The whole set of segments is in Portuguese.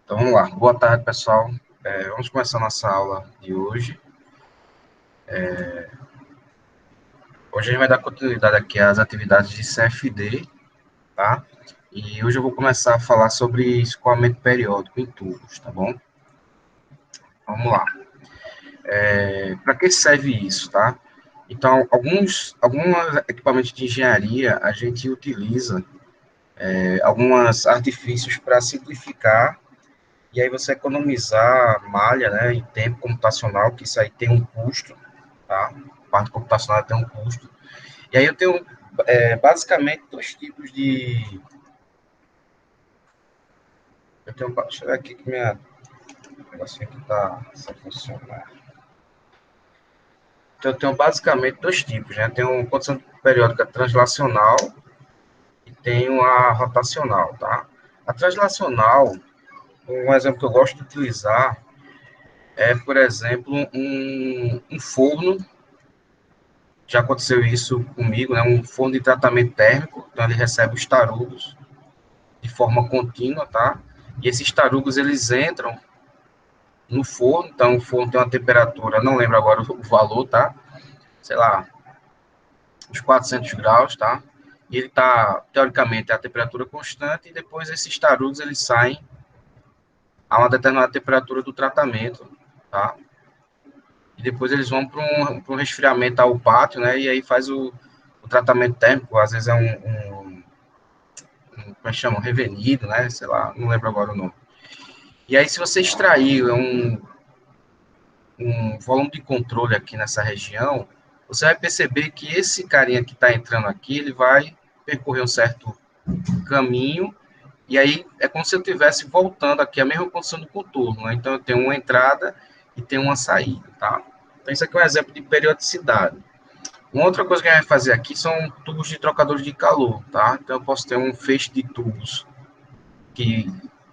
Então vamos lá. Boa tarde, pessoal. Vamos começar nossa aula de hoje. Hoje a gente vai dar continuidade aqui às atividades de CFD, tá? E hoje eu vou começar a falar sobre escoamento periódico em tubos, tá bom? Vamos lá. Para que serve isso, tá? Então, alguns equipamentos de engenharia a gente utiliza alguns artifícios para simplificar e aí você economizar malha, né, e tempo computacional, que isso aí tem um custo, tá? A parte computacional tem um custo. E aí eu tenho basicamente dois tipos de. Deixa eu ver aqui que minha negocinho aqui está sem funcionar. Então eu tenho basicamente dois tipos, né? Tem uma condição periódica translacional e tenho a rotacional, tá? A translacional, um exemplo que eu gosto de utilizar é, por exemplo, um forno. Já aconteceu isso comigo, né? Um forno de tratamento térmico, então ele recebe os tarudos de forma contínua, tá? E esses tarugos, eles entram no forno, então o forno tem uma temperatura, não lembro agora o valor, tá? Sei lá, uns 400 graus, tá? E ele tá, teoricamente, a temperatura constante, e depois esses tarugos, eles saem a uma determinada temperatura do tratamento, tá? E depois eles vão para um resfriamento ao pátio, né? E aí faz o tratamento térmico, às vezes é como é que chama? Um revenido, né? Sei lá, não lembro agora o nome. E aí, se você extrair um volume de controle aqui nessa região, você vai perceber que esse carinha que está entrando aqui, ele vai percorrer um certo caminho, e aí é como se eu estivesse voltando aqui a mesma posição do contorno, né? Então eu tenho uma entrada e tenho uma saída, tá? Então isso aqui é um exemplo de periodicidade. Uma outra coisa que a gente vai fazer aqui são tubos de trocadores de calor, tá? Então eu posso ter um feixe de tubos que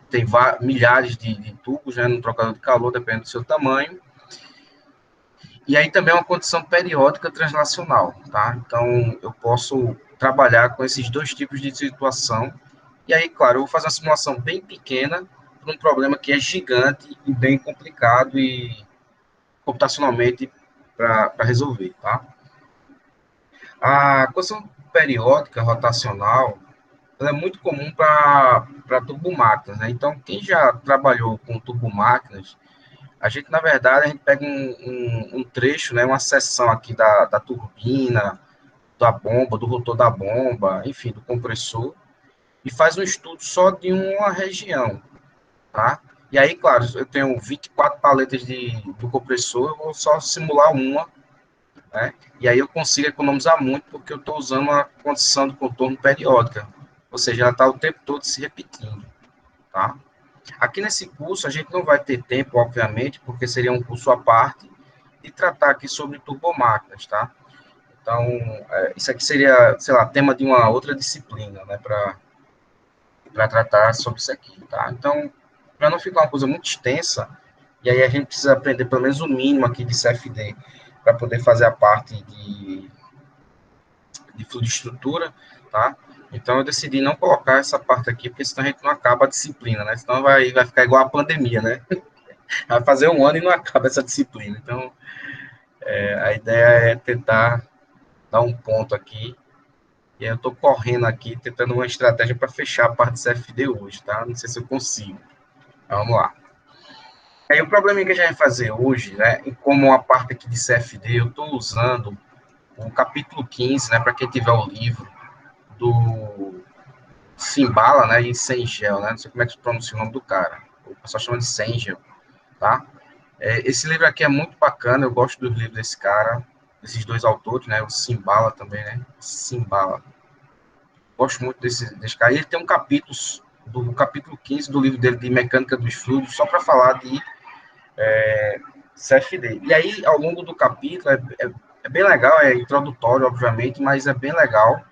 tem milhares de tubos, né, no trocador de calor, dependendo do seu tamanho. E aí também é uma condição periódica translacional, tá? Então, eu posso trabalhar com esses dois tipos de situação. E aí, claro, eu vou fazer uma simulação bem pequena para um problema que é gigante e bem complicado e computacionalmente para resolver, tá? A condição periódica rotacional ela é muito comum para turbomáquinas, né? Então, quem já trabalhou com turbomáquinas a gente, na verdade, a gente pega um trecho, né, uma seção aqui da turbina, da bomba, do rotor da bomba, enfim, do compressor, e faz um estudo só de uma região, tá? E aí, claro, eu tenho 24 paletas do compressor, eu vou só simular uma, né? E aí eu consigo economizar muito, porque eu estou usando uma condição de contorno periódica, ou seja, ela está o tempo todo se repetindo, tá? Aqui nesse curso a gente não vai ter tempo, obviamente, porque seria um curso à parte, de tratar aqui sobre turbomáquinas, tá? Então, isso aqui seria, sei lá, tema de uma outra disciplina, né, para tratar sobre isso aqui, tá? Então, para não ficar uma coisa muito extensa, e aí a gente precisa aprender pelo menos o mínimo aqui de CFD para poder fazer a parte de fluido de estrutura, tá? Então eu decidi não colocar essa parte aqui, porque senão a gente não acaba a disciplina, né? Senão vai ficar igual a pandemia, né? Vai fazer um ano e não acaba essa disciplina. Então, a ideia é tentar dar um ponto aqui. E aí eu estou correndo aqui, tentando uma estratégia para fechar a parte do CFD hoje, tá? Não sei se eu consigo. Vamos lá. Aí o problema que a gente vai fazer hoje, né? E como a parte aqui de CFD, eu estou usando o capítulo 15, né? Para quem tiver o livro do Simbala, né? E Sengel, né? Não sei como é que se pronuncia o nome do cara. O pessoal chama de Sengel, tá? Esse livro aqui é muito bacana, eu gosto dos livros desse cara, desses dois autores, né? O Simbala também, né? Simbala. Gosto muito desse cara. E ele tem um capítulo, do capítulo 15 do livro dele de Mecânica dos Fluidos, só para falar de CFD. E aí, ao longo do capítulo, é bem legal, é introdutório, obviamente, mas é bem legal,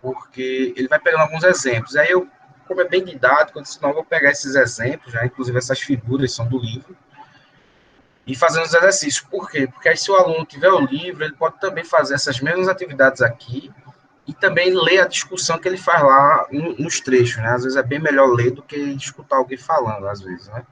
porque ele vai pegando alguns exemplos. Aí eu, como é bem didático, eu disse, não, eu vou pegar esses exemplos, né? Inclusive essas figuras são do livro, e fazendo os exercícios. Por quê? Porque aí se o aluno tiver o livro, ele pode também fazer essas mesmas atividades aqui e também ler a discussão que ele faz lá nos trechos, né? Às vezes é bem melhor ler do que escutar alguém falando, às vezes, né?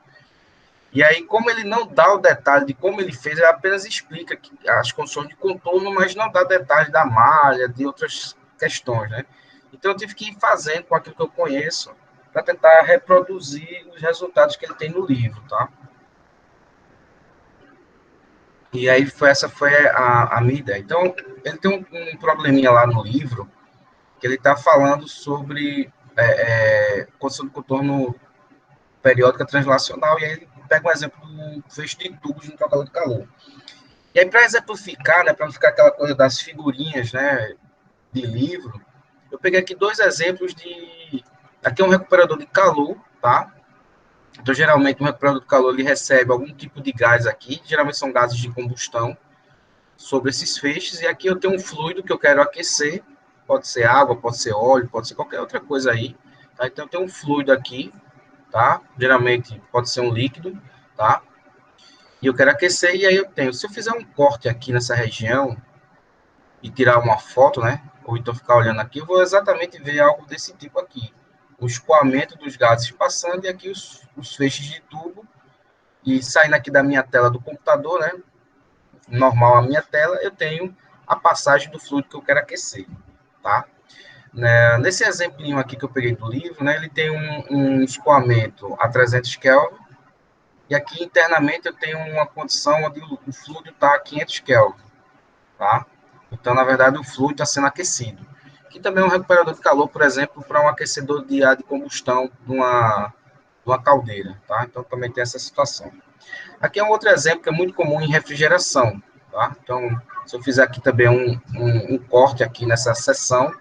E aí, como ele não dá o detalhe de como ele fez, ele apenas explica as condições de contorno, mas não dá detalhe da malha, de outras questões, né? Então, eu tive que ir fazendo com aquilo que eu conheço, para tentar reproduzir os resultados que ele tem no livro, tá? E aí, essa foi a minha ideia. Então, ele tem um probleminha lá no livro, que ele está falando sobre condição de contorno periódica translacional, e aí ele pega um exemplo do fecho de tubos no trocador de calor. E aí, para exemplificar, né, para não ficar aquela coisa das figurinhas, né, de livro, eu peguei aqui dois exemplos de... Aqui é um recuperador de calor, tá? Então, geralmente, um recuperador de calor, ele recebe algum tipo de gás aqui, geralmente são gases de combustão, sobre esses feixes, e aqui eu tenho um fluido que eu quero aquecer, pode ser água, pode ser óleo, pode ser qualquer outra coisa aí, tá? Então, eu tenho um fluido aqui, tá? Geralmente, pode ser um líquido, tá? E eu quero aquecer, e aí eu tenho, se eu fizer um corte aqui nessa região, e tirar uma foto, né? Ou então ficar olhando aqui, eu vou exatamente ver algo desse tipo aqui. O escoamento dos gases passando e aqui os feixes de tubo. E saindo aqui da minha tela do computador, né? Normal a minha tela, eu tenho a passagem do fluido que eu quero aquecer, tá? Nesse exemplinho aqui que eu peguei do livro, né? Ele tem um escoamento a 300 Kelvin. E aqui internamente eu tenho uma condição onde o fluido está a 500 Kelvin, tá? Então, na verdade, o fluido está sendo aquecido. Aqui também é um recuperador de calor, por exemplo, para um aquecedor de ar de combustão de uma caldeira, tá? Então, também tem essa situação. Aqui é um outro exemplo que é muito comum em refrigeração, tá? Então, se eu fizer aqui também um corte aqui nessa seção,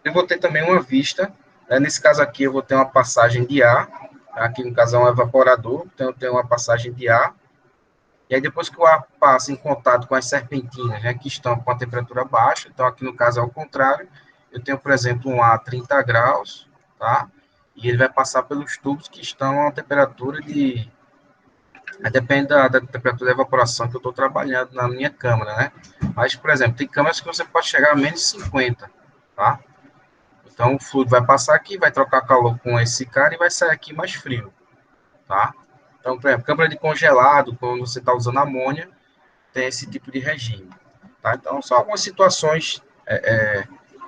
eu vou ter também uma vista, né? Nesse caso aqui, eu vou ter uma passagem de ar, aqui no caso é um evaporador, então eu tenho uma passagem de ar, e aí, depois que o ar passa em contato com as serpentinas, né, que estão com a temperatura baixa, então aqui no caso é o contrário, eu tenho, por exemplo, um ar a 30 graus, tá? E ele vai passar pelos tubos que estão a temperatura de... Depende da temperatura de evaporação que eu estou trabalhando na minha câmara, né? Mas, por exemplo, tem câmaras que você pode chegar a menos 50, tá? Então, o fluido vai passar aqui, vai trocar calor com esse cara e vai sair aqui mais frio, tá? Então, por exemplo, câmara de congelado, quando você está usando amônia, tem esse tipo de regime. Tá? Então, são algumas situações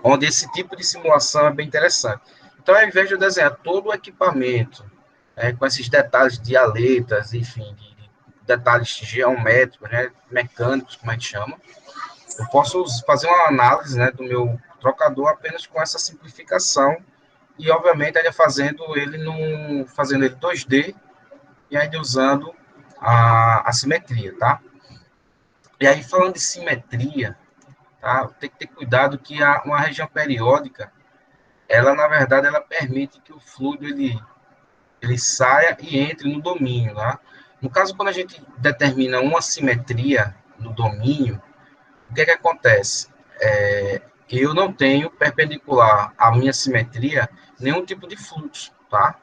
onde esse tipo de simulação é bem interessante. Então, ao invés de eu desenhar todo o equipamento, com esses detalhes de aletas, enfim, de detalhes geométricos, né, mecânicos, como a gente chama, eu posso fazer uma análise, né, do meu trocador apenas com essa simplificação e, obviamente, ainda fazendo ele 2D e ainda usando a simetria, tá? E aí, falando de simetria, tá? Tem que ter cuidado que uma região periódica, ela, na verdade, ela permite que o fluido ele saia e entre no domínio, tá? No caso, quando a gente determina uma simetria no domínio, o que é que acontece? Eu não tenho perpendicular à minha simetria nenhum tipo de fluxo, tá?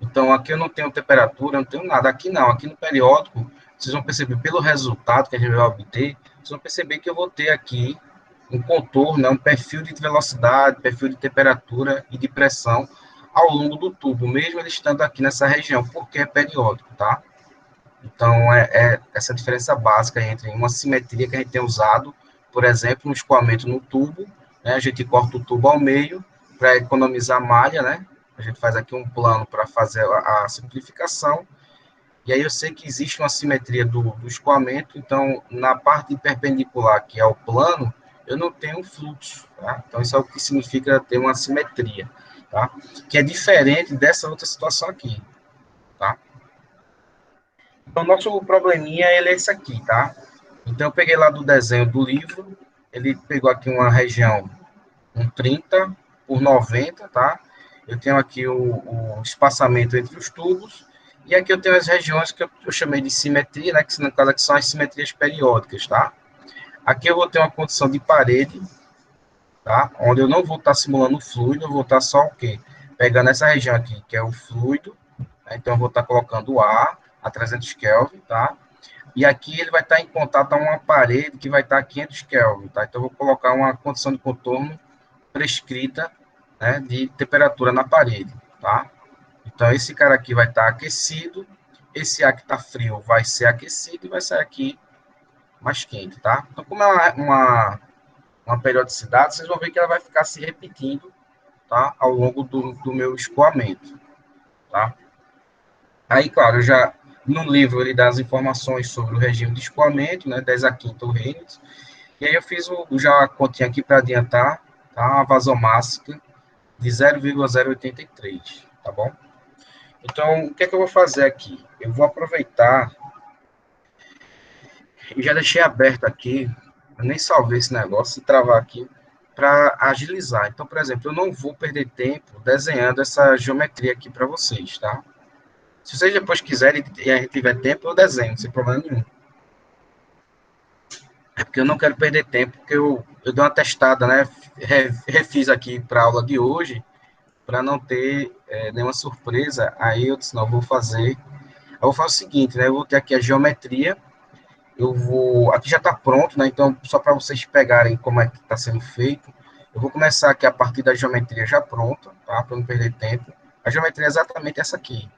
Então, aqui eu não tenho temperatura, eu não tenho nada. Aqui não, aqui no periódico, vocês vão perceber pelo resultado que a gente vai obter, vocês vão perceber que eu vou ter aqui um contorno, né, um perfil de velocidade, perfil de temperatura e de pressão ao longo do tubo, mesmo ele estando aqui nessa região, porque é periódico, tá? Então, é essa diferença básica entre uma simetria que a gente tem usado, por exemplo, no escoamento no tubo, né, a gente corta o tubo ao meio para economizar malha, né? A gente faz aqui um plano para fazer a simplificação, e aí eu sei que existe uma simetria do escoamento, então, na parte perpendicular, que é o plano, eu não tenho fluxo, tá? Então, isso é o que significa ter uma simetria, tá? Que é diferente dessa outra situação aqui, tá? Então, nosso probleminha, ele é esse aqui, tá? Então, eu peguei lá do desenho do livro, ele pegou aqui uma região, um 30 por 90, tá? Eu tenho aqui o espaçamento entre os tubos, e aqui eu tenho as regiões que eu chamei de simetria, né? Que no caso aqui são as simetrias periódicas, tá? Aqui eu vou ter uma condição de parede, tá? Onde eu não vou estar simulando o fluido, eu vou estar só o quê? Pegando essa região aqui, que é o fluido, né? Então eu vou estar colocando o ar a 300 Kelvin, tá? E aqui ele vai estar em contato com uma parede que vai estar a 500 Kelvin, tá? Então eu vou colocar uma condição de contorno prescrita, né, de temperatura na parede, tá? Então, esse cara aqui vai estar aquecido, esse ar que está frio vai ser aquecido e vai sair aqui mais quente, tá? Então, como é uma periodicidade, vocês vão ver que ela vai ficar se repetindo, tá? Ao longo do meu escoamento, tá? Aí, claro, eu já, no livro ele dá as informações sobre o regime de escoamento, né? 10 a quinta Reynolds, e aí eu fiz já a continha aqui para adiantar, tá? Uma vasomássica de 0,083, tá bom? Então, o que é que eu vou fazer aqui? Eu vou aproveitar, eu já deixei aberto aqui, eu nem salvei esse negócio, se travar aqui, para agilizar. Então, por exemplo, eu não vou perder tempo desenhando essa geometria aqui para vocês, tá? Se vocês depois quiserem e a gente tiver tempo, eu desenho, sem problema nenhum. É porque eu não quero perder tempo, porque eu dei uma testada, né? Refiz aqui para a aula de hoje, para não ter nenhuma surpresa. Aí eu disse, não, eu vou fazer. Eu vou fazer o seguinte, né? Eu vou ter aqui a geometria. Eu vou. Aqui já está pronto, né? Então, só para vocês pegarem como é que está sendo feito. Eu vou começar aqui a partir da geometria já pronta, tá? Para não perder tempo. A geometria é exatamente essa aqui,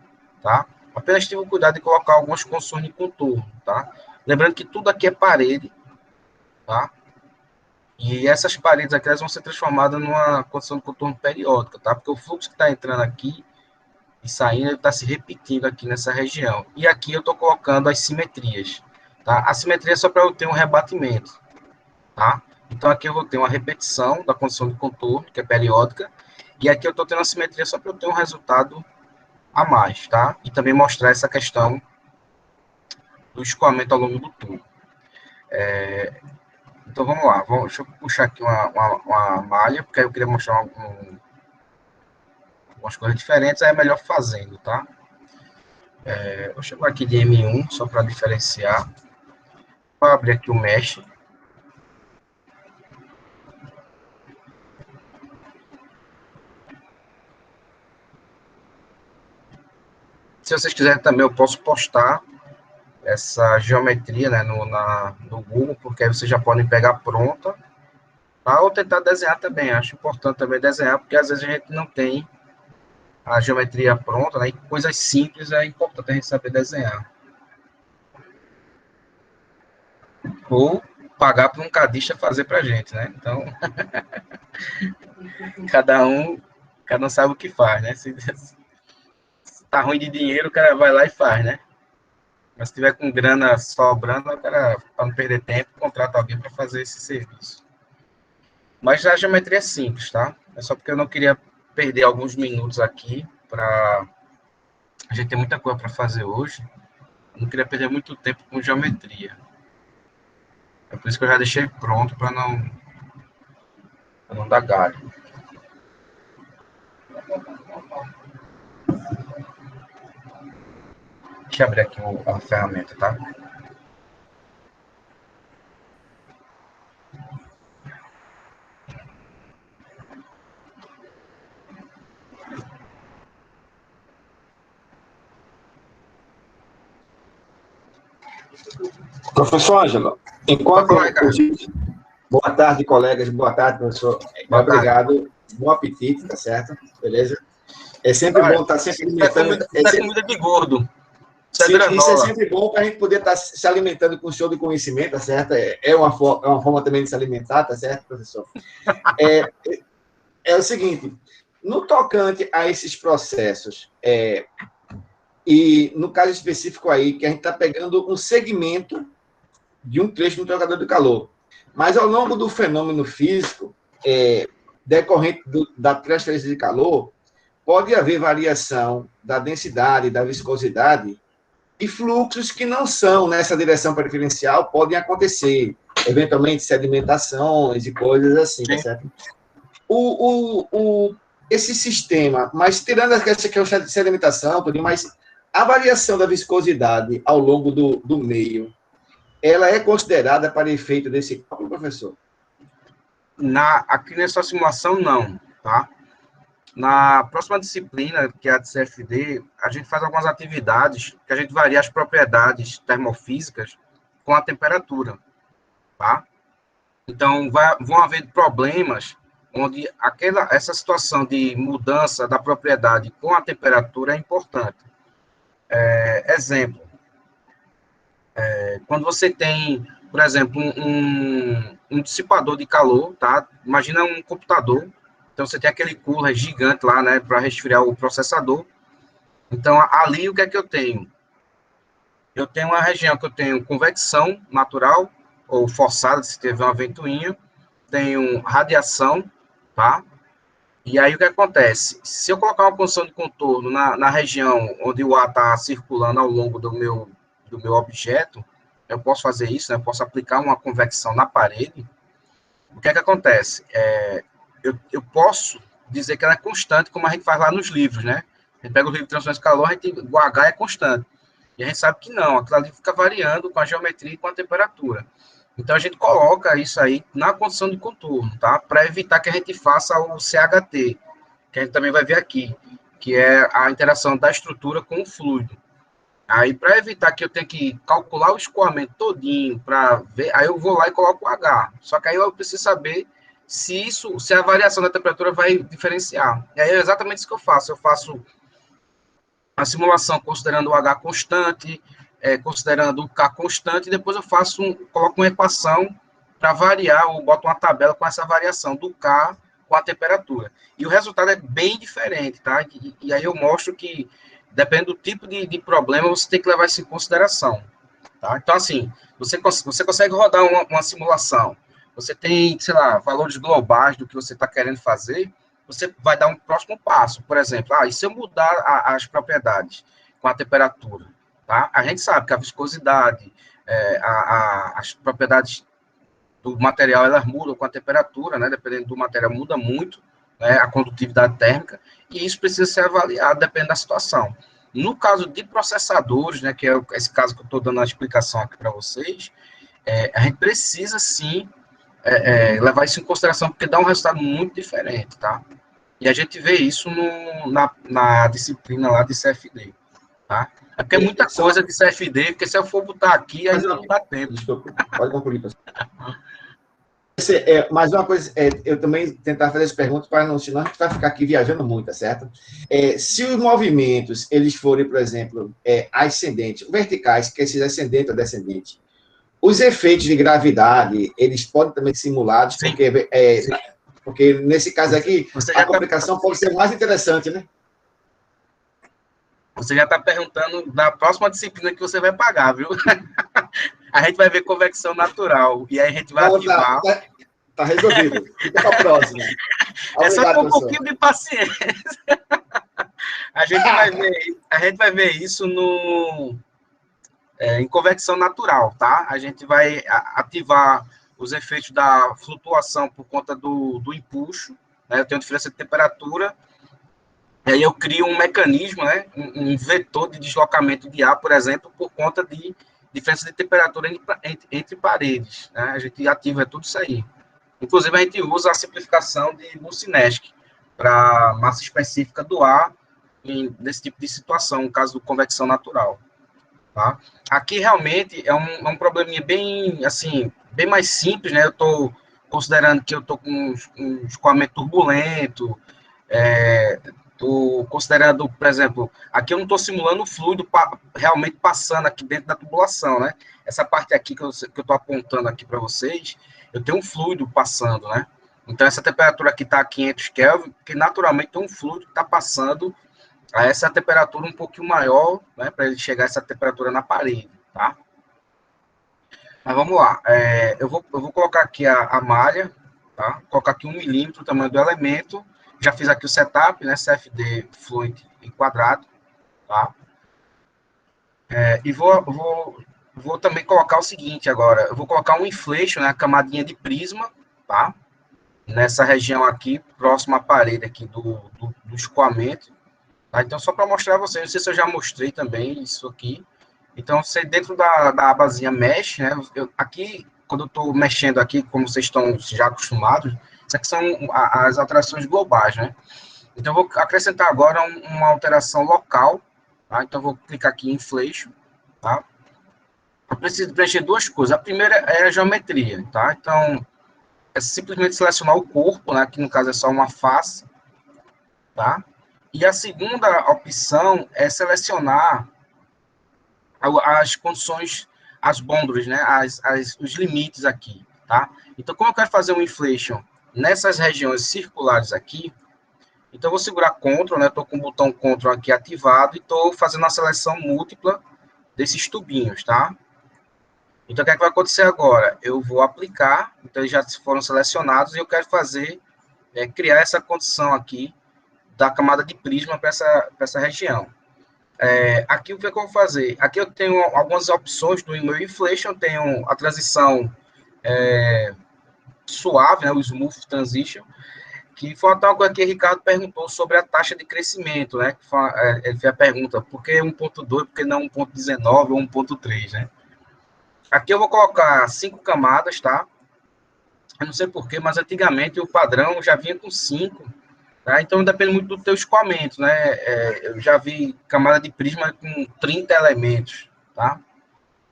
tá? Apenas tive o cuidado de colocar alguns contornos de contorno, tá? Lembrando que tudo aqui é parede, tá? E essas paredes aqui elas vão ser transformadas numa condição de contorno periódica, tá? Porque o fluxo que está entrando aqui e saindo está se repetindo aqui nessa região. E aqui eu estou colocando as simetrias, tá? A simetria é só para eu ter um rebatimento, tá? Então aqui eu vou ter uma repetição da condição de contorno, que é periódica, e aqui eu estou tendo a simetria só para eu ter um resultado a mais, tá? E também mostrar essa questão do escoamento ao longo do tubo. Então vamos lá, deixa eu puxar aqui uma malha, porque aí eu queria mostrar algumas coisas diferentes, aí é melhor fazendo, tá? Vou chamar aqui de M1, só para diferenciar. Vou abrir aqui o Mesh. Se vocês quiserem também, eu posso postar essa geometria, né, no Google, porque aí vocês já podem pegar pronta, tá? Ou tentar desenhar também. Acho importante também desenhar, porque às vezes a gente não tem a geometria pronta, né? E coisas simples é importante a gente saber desenhar. Ou pagar para um cadista fazer para a gente, né? Então, cada um sabe o que faz, né? Se tá ruim de dinheiro, o cara vai lá e faz, né? Mas se tiver com grana sobrando, o cara, para não perder tempo, contrata alguém para fazer esse serviço. Mas a geometria é simples, tá? É só porque eu não queria perder alguns minutos aqui para a gente tem muita coisa para fazer hoje. Eu não queria perder muito tempo com geometria. É por isso que eu já deixei pronto para não dar galho. Deixa eu abrir aqui a ferramenta, tá? Professor Ângelo, enquanto o boa tarde, colegas, boa tarde, professor. Boa tarde. Obrigado, bom apetite, tá certo? Beleza? É sempre bom estar sempre alimentando. Isso é comida de gordo. Isso é Isso é granola. sempre bom para a gente poder estar se alimentando com o show do conhecimento, tá certo? É uma forma também de se alimentar, tá certo, professor? É o seguinte, no tocante a esses processos, e no caso específico aí, que a gente está pegando um segmento de um trecho do trocador de calor. Mas ao longo do fenômeno físico, decorrente da transferência de calor, pode haver variação da densidade, da viscosidade, e fluxos que não são nessa direção preferencial podem acontecer, eventualmente sedimentações e coisas assim, tá certo? Esse sistema, mas tirando essa questão de sedimentação, mas a variação da viscosidade ao longo do meio, ela é considerada para efeito desse cálculo, professor? Aqui nessa simulação, não, tá? Na próxima disciplina, que é a de CFD, a gente faz algumas atividades que a gente varia as propriedades termofísicas com a temperatura, tá? Então, vão haver problemas onde essa situação de mudança da propriedade com a temperatura é importante. Exemplo, quando você tem, por exemplo, um dissipador de calor, tá? Imagina um computador, então você tem aquele cooler gigante lá, né, para resfriar o processador. Então, ali o que é que eu tenho? Eu tenho uma região que eu tenho convecção natural, ou forçada, se tiver uma ventoinha, tenho radiação, tá? E aí o que acontece? Se eu colocar uma posição de contorno na região onde o ar está circulando ao longo do meu objeto, eu posso fazer isso, né? Eu posso aplicar uma convecção na parede. O que é que acontece? Eu posso dizer que ela é constante, como a gente faz lá nos livros, né? A gente pega o livro de transferência de calor, o H é constante. E a gente sabe que não, aquilo ali fica variando com a geometria e com a temperatura. Então, a gente coloca isso aí na condição de contorno, tá? Para evitar que a gente faça o CHT, que a gente também vai ver aqui, que é a interação da estrutura com o fluido. Aí, para evitar que eu tenha que calcular o escoamento todinho para ver, aí eu vou lá e coloco o H. Só que aí eu preciso saber se a variação da temperatura vai diferenciar. E aí é exatamente isso que eu faço. Eu faço a simulação considerando o H constante, considerando o K constante, e depois eu coloco uma equação para variar, ou boto uma tabela com essa variação do K com a temperatura. E o resultado é bem diferente, tá? E aí eu mostro que, depende do tipo de problema, você tem que levar isso em consideração, tá? Então, assim, você consegue rodar uma simulação, você tem, sei lá, valores globais do que você está querendo fazer, você vai dar um próximo passo. Por exemplo, e se eu mudar as propriedades com a temperatura? Tá? A gente sabe que a viscosidade, as propriedades do material, elas mudam com a temperatura, né? Dependendo do material, muda muito, né? A condutividade térmica, e isso precisa ser avaliado, dependendo da situação. No caso de processadores, né, que é esse caso que eu estou dando a explicação aqui para vocês, a gente precisa, sim, levar isso em consideração, porque dá um resultado muito diferente, tá? E a gente vê isso na disciplina lá de CFD, tá? É porque é muita coisa de CFD, porque se eu for botar aqui, aí não dá tempo. Desculpa, pode concluir, professor. Mais uma coisa, eu também tentar fazer as perguntas para não, senão a gente vai ficar aqui viajando muito, tá certo? Se os movimentos, eles forem, por exemplo, ascendentes, verticais, que é esses ascendente ou descendente, os efeitos de gravidade, eles podem também ser simulados, Sim. Porque nesse caso aqui, a complicação pode ser mais interessante, né? Você já está perguntando na próxima disciplina que você vai pagar, viu? A gente vai ver convecção natural, e aí a gente vai ativar... Tá resolvido. Fica para a próxima. Obrigado, só com um pouquinho de paciência. A gente vai ver isso em convecção natural, tá? A gente vai ativar os efeitos da flutuação por conta do empuxo, né? Eu tenho diferença de temperatura, e aí eu crio um mecanismo, né? Um vetor de deslocamento de ar, por exemplo, por conta de diferença de temperatura entre paredes, né? A gente ativa tudo isso aí. Inclusive, a gente usa a simplificação de Boussinesq para massa específica do ar nesse tipo de situação, no caso de convecção natural. Tá? Aqui, realmente, é um probleminha bem, assim, bem mais simples, né? Eu estou considerando que eu estou com um escoamento turbulento, estou considerando, por exemplo, aqui eu não estou simulando o fluido realmente passando aqui dentro da tubulação, né? Essa parte aqui que eu estou apontando aqui para vocês, eu tenho um fluido passando, né? Então, essa temperatura aqui está a 500 Kelvin, porque naturalmente tem um fluido que está passando a essa temperatura um pouquinho maior, né? Para ele chegar a essa temperatura na parede, tá? Mas vamos lá. Eu vou colocar aqui a malha, tá? Vou colocar aqui 1 milímetro o tamanho do elemento. Já fiz aqui o setup, né? CFD Fluid em quadrado, tá? E vou também colocar o seguinte agora. Eu vou colocar um inflation, né? Camadinha de prisma, tá? Nessa região aqui, próxima à parede aqui do escoamento. Tá? Então, só para mostrar a vocês, não sei se eu já mostrei também isso aqui. Então, você dentro da abazinha mesh, né? Aqui, quando eu estou mexendo aqui, como vocês estão já acostumados, isso aqui são as alterações globais, né? Então, eu vou acrescentar agora uma alteração local, tá? Então, eu vou clicar aqui em Inflation, tá? Eu preciso preencher duas coisas. A primeira é a geometria, tá? Então, é simplesmente selecionar o corpo, né, que no caso é só uma face, tá? E a segunda opção é selecionar as condições, as boundaries, né, os limites aqui, tá? Então, como eu quero fazer um inflation nessas regiões circulares aqui, então eu vou segurar Ctrl, né, estou com o botão Ctrl aqui ativado e estou fazendo a seleção múltipla desses tubinhos, tá? Então, o que é que vai acontecer agora? Eu vou aplicar, então eles já foram selecionados e eu quero fazer, criar essa condição aqui da camada de prisma para essa região. Aqui o que é que eu vou fazer? Aqui eu tenho algumas opções do meu inflation, tenho a transição suave, né, o smooth transition, que foi uma tal coisa que o Ricardo perguntou sobre a taxa de crescimento, né? Ele fez a pergunta, por que 1.2, por que não 1.19 ou 1.3, né? Aqui eu vou colocar 5 camadas, tá? Eu não sei porquê, mas antigamente o padrão já vinha com 5, tá? Então depende muito do teu escoamento, né? Eu já vi camada de prisma com 30 elementos, tá?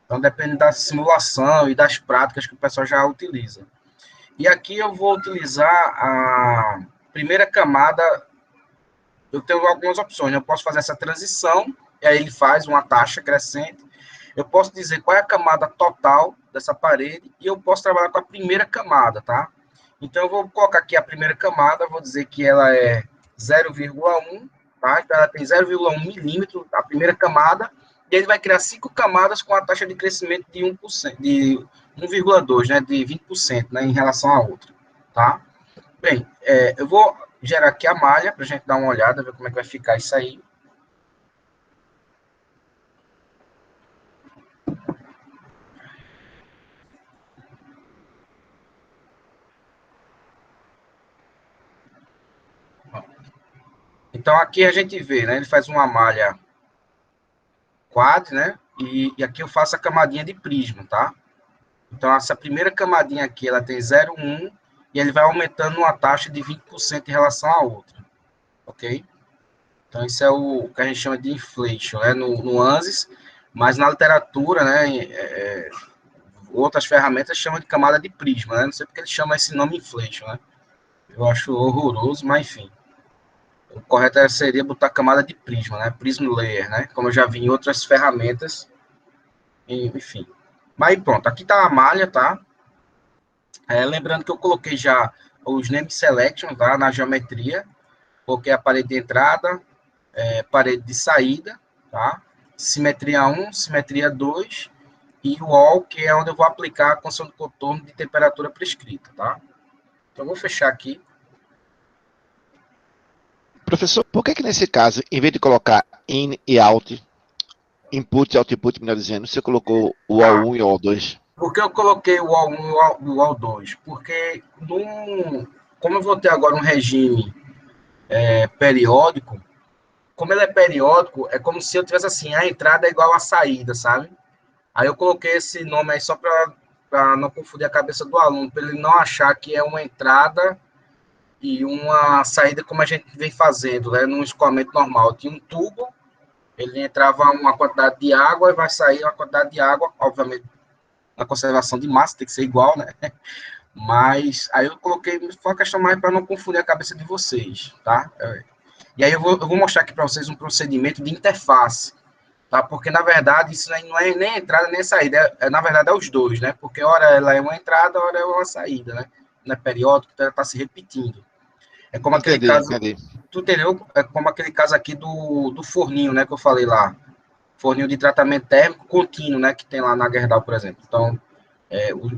Então depende da simulação e das práticas que o pessoal já utiliza. E aqui eu vou utilizar a primeira camada. Eu tenho algumas opções, né? Eu posso fazer essa transição, e aí ele faz uma taxa crescente. Eu posso dizer qual é a camada total dessa parede, e eu posso trabalhar com a primeira camada, tá? Então, eu vou colocar aqui a primeira camada, vou dizer que ela é 0,1, tá? Então, ela tem 0,1 milímetro, a primeira camada, e ele vai criar 5 camadas com a taxa de crescimento de 1%, de 1,2, né? De 20%, né? Em relação à outra, tá? Bem, eu vou gerar aqui a malha, para a gente dar uma olhada, ver como é que vai ficar isso aí. Então, aqui a gente vê, né? Ele faz uma malha quad, né? E aqui eu faço a camadinha de prisma, tá? Então, essa primeira camadinha aqui, ela tem 0,1 e ele vai aumentando uma taxa de 20% em relação à outra, ok? Então, isso é o que a gente chama de inflation, né? No ANSYS, mas na literatura, né? Outras ferramentas chamam de camada de prisma, né? Não sei porque eles chamam esse nome inflation, né? Eu acho horroroso, mas enfim. O correto seria botar camada de prisma, né? Prism layer, né? Como eu já vi em outras ferramentas, enfim. Mas pronto, aqui tá a malha, tá? Lembrando que eu coloquei já os name selection, tá? Na geometria. Coloquei a parede de entrada, parede de saída, tá? Simetria 1, simetria 2 e o wall, que é onde eu vou aplicar a condição do contorno de temperatura prescrita, tá? Então, eu vou fechar aqui. Professor, por que nesse caso, em vez de colocar in e out, input e output, melhor dizendo, você colocou o wall 1 e o wall 2? Por que eu coloquei o wall 1 e o wall 2? Porque, como eu vou ter agora um regime periódico, como ele é periódico, é como se eu tivesse assim, a entrada é igual à saída, sabe? Aí eu coloquei esse nome aí só para não confundir a cabeça do aluno, para ele não achar que é uma entrada e uma saída como a gente vem fazendo, né? Num escoamento normal. Tinha um tubo, ele entrava uma quantidade de água e vai sair uma quantidade de água, obviamente, na conservação de massa tem que ser igual, né? Mas aí eu coloquei, foi uma questão mais para não confundir a cabeça de vocês, tá? E aí eu vou mostrar aqui para vocês um procedimento de interface, tá? Porque, na verdade, isso não é nem entrada nem saída, na verdade é os dois, né? Porque hora ela é uma entrada, hora é uma saída, né? Não é periódico, então ela está se repetindo. É como aquele caso, Entendi. tu entendeu? É como aquele caso aqui do forninho, né? Que eu falei lá. Forninho de tratamento térmico contínuo, né? Que tem lá na Gerdau, por exemplo. Então,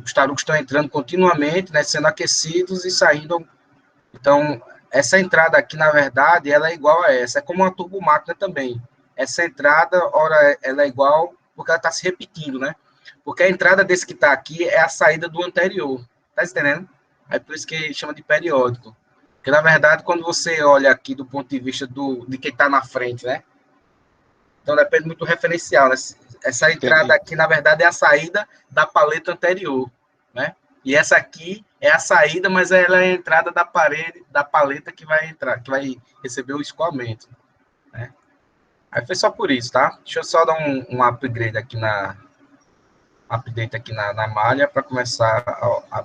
os tarugos estão entrando continuamente, né? Sendo aquecidos e saindo. Então, essa entrada aqui, na verdade, ela é igual a essa. É como uma turbomáquina também. Essa entrada, ora, ela é igual, porque ela está se repetindo, né? Porque a entrada desse que está aqui é a saída do anterior. Tá entendendo? É por isso que chama de periódico. Porque, na verdade, quando você olha aqui do ponto de vista de quem está na frente, né? Então, depende muito do referencial, né? Essa entrada aqui, na verdade, é a saída da paleta anterior, né? E essa aqui é a saída, mas ela é a entrada da parede, da paleta que vai entrar, que vai receber o escoamento, né? Aí foi só por isso, tá? Deixa eu só dar um upgrade aqui update aqui na malha para começar a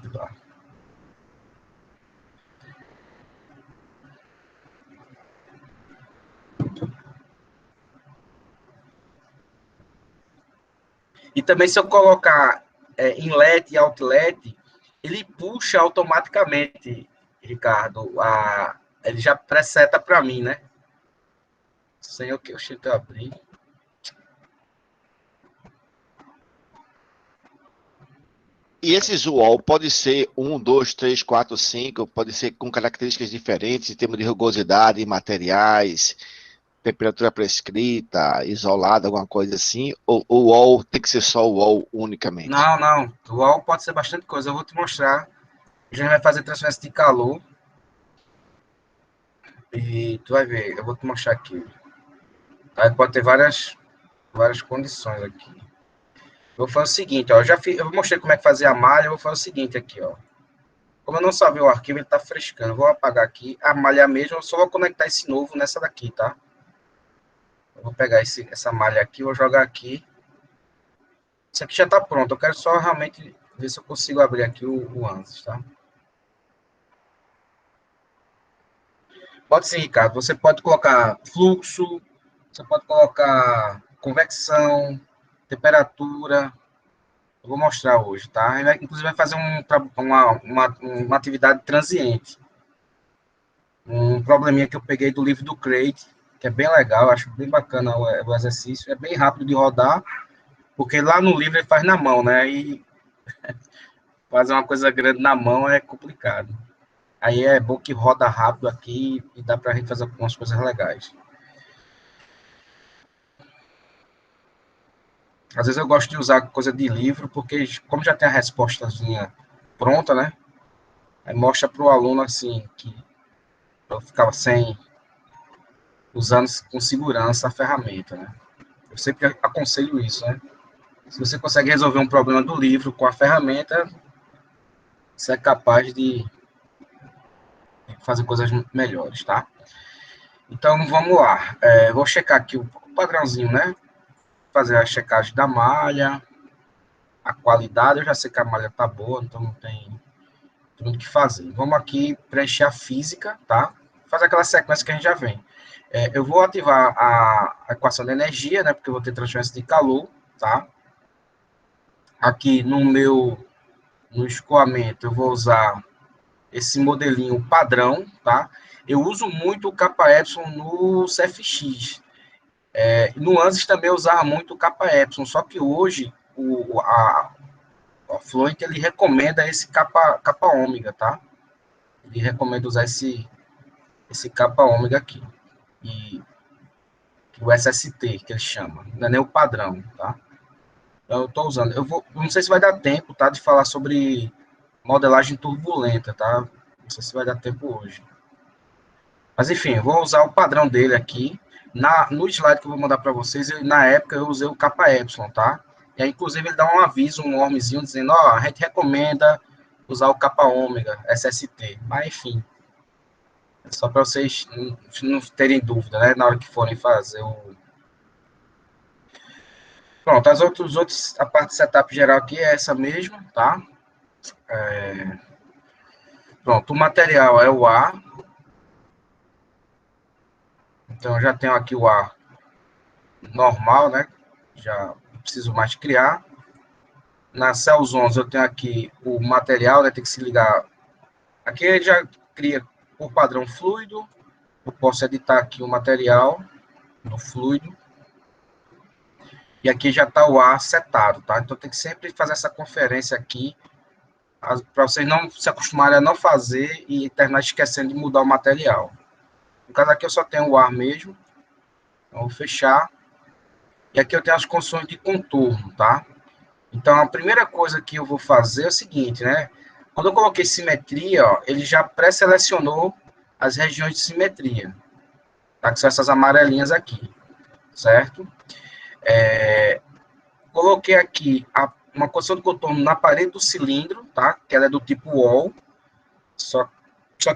E também se eu colocar inlet e outlet, ele puxa automaticamente, Ricardo, ele já preseta para mim, né? Sem o que eu chego a abrir. E esses UOL pode ser 1, 2, 3, 4, 5, pode ser com características diferentes em termos de rugosidade, materiais, temperatura prescrita, isolada, alguma coisa assim, ou o UOL tem que ser só o UOL unicamente? Não. O UOL pode ser bastante coisa. Eu vou te mostrar. A gente vai fazer transferência de calor. E tu vai ver. Eu vou te mostrar aqui. Aí pode ter várias condições aqui. Eu vou fazer o seguinte, ó. Eu mostrei como é que fazia a malha. Eu vou fazer o seguinte aqui, ó. Como eu não salvei o arquivo, ele tá frescando. Eu vou apagar aqui. A malha mesmo, eu só vou conectar esse novo nessa daqui, tá? Eu vou pegar essa malha aqui, vou jogar aqui. Isso aqui já está pronto. Eu quero só realmente ver se eu consigo abrir aqui o ANSYS, tá? Pode sim, Ricardo. Você pode colocar fluxo, você pode colocar convecção, temperatura. Eu vou mostrar hoje, tá? Inclusive, vai fazer uma atividade transiente. Um probleminha que eu peguei do livro do Crate, que é bem legal, acho bem bacana o exercício. É bem rápido de rodar, porque lá no livro ele faz na mão, né? E fazer uma coisa grande na mão é complicado. Aí é bom que roda rápido aqui e dá pra gente fazer algumas coisas legais. Às vezes eu gosto de usar coisa de livro, porque como já tem a respostazinha pronta, né? Aí mostra para o aluno assim, que eu ficava usando com segurança a ferramenta, né? Eu sempre aconselho isso, né? Se você consegue resolver um problema do livro com a ferramenta, você é capaz de fazer coisas melhores, tá? Então, vamos lá. Vou checar aqui o padrãozinho, né? Fazer a checagem da malha, a qualidade. Eu já sei que a malha tá boa, então não tem muito o que fazer. Vamos aqui preencher a física, tá? Fazer aquela sequência que a gente já vem. Eu vou ativar a equação de energia, né? Porque eu vou ter transferência de calor, tá? Aqui no escoamento, eu vou usar esse modelinho padrão, tá? Eu uso muito o KY no CFX. No ANSYS também eu usava muito o KY, só que hoje a Fluent ele recomenda esse capa ômega, tá? Ele recomenda usar esse capa ômega aqui. E o SST, que ele chama. Não é nem o padrão, tá? Então, eu estou usando. Não sei se vai dar tempo, tá? De falar sobre modelagem turbulenta, tá? Não sei se vai dar tempo hoje. Mas, enfim, eu vou usar o padrão dele aqui. No slide que eu vou mandar para vocês, na época eu usei o KY, tá? E aí, inclusive, ele dá um aviso, um normzinho, dizendo, ó, a gente recomenda usar o capa ômega, SST. Mas, enfim, é só para vocês não terem dúvida, né? Na hora que forem fazer o... Pronto, a parte de setup geral aqui é essa mesmo, tá? Pronto, o material é o ar. Então, eu já tenho aqui o ar normal, né? Já não preciso mais criar. Na Cells 11 eu tenho aqui o material, né? Tem que se ligar. Aqui ele já cria por padrão fluido. Eu posso editar aqui o material no fluido. E aqui já está o ar setado, tá? Então tem que sempre fazer essa conferência aqui para vocês não se acostumarem a não fazer e terminar esquecendo de mudar o material. No caso aqui eu só tenho o ar mesmo. Então vou fechar. E aqui eu tenho as condições de contorno, tá? Então, a primeira coisa que eu vou fazer é o seguinte, né? Quando eu coloquei simetria, ó, ele já pré-selecionou as regiões de simetria, tá? Que são essas amarelinhas aqui, certo? Coloquei aqui uma condição de contorno na parede do cilindro, tá? Que ela é do tipo wall, só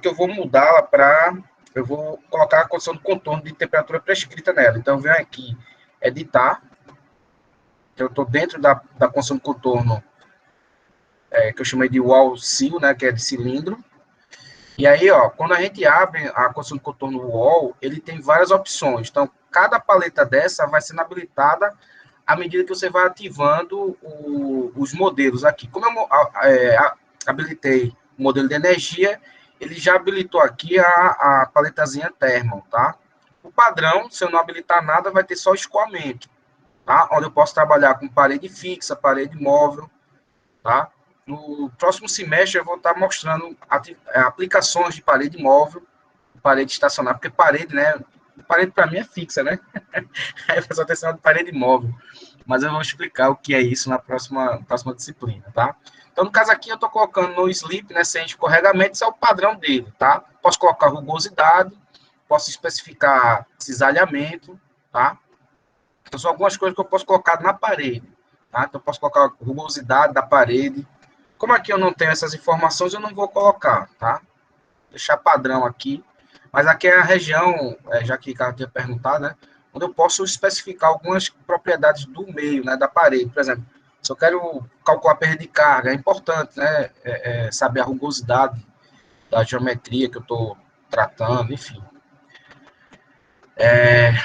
que eu vou mudá-la para... Eu vou colocar a condição de contorno de temperatura prescrita nela. Então, eu venho aqui, editar. Eu estou dentro da condição de contorno que eu chamei de wall seal, né, que é de cilindro. E aí, ó, quando a gente abre a condição de contorno wall, ele tem várias opções. Então, cada paleta dessa vai sendo habilitada à medida que você vai ativando os modelos aqui. Como eu habilitei o modelo de energia, ele já habilitou aqui a paletazinha thermal, tá? O padrão, se eu não habilitar nada, vai ter só escoamento, tá? Onde eu posso trabalhar com parede fixa, parede móvel, tá? No próximo semestre eu vou estar mostrando aplicações de parede móvel, parede estacionária, porque parede, né? Parede para mim é fixa, né? Aí a pessoa tem chamado de parede móvel. Mas eu vou explicar o que é isso na próxima disciplina, tá? Então, no caso aqui, eu estou colocando no slip, né, sem escorregamento, esse é o padrão dele, tá? Posso colocar rugosidade, posso especificar cisalhamento, tá? Então, são algumas coisas que eu posso colocar na parede, tá? Então, eu posso colocar a rugosidade da parede. Como aqui eu não tenho essas informações, eu não vou colocar, tá? Deixar padrão aqui. Mas aqui é a região, já que o cara tinha perguntado, né? Onde eu posso especificar algumas propriedades do meio, né? Da parede. Por exemplo, se eu quero calcular a perda de carga, é importante, né? Saber a rugosidade da geometria que eu estou tratando, enfim.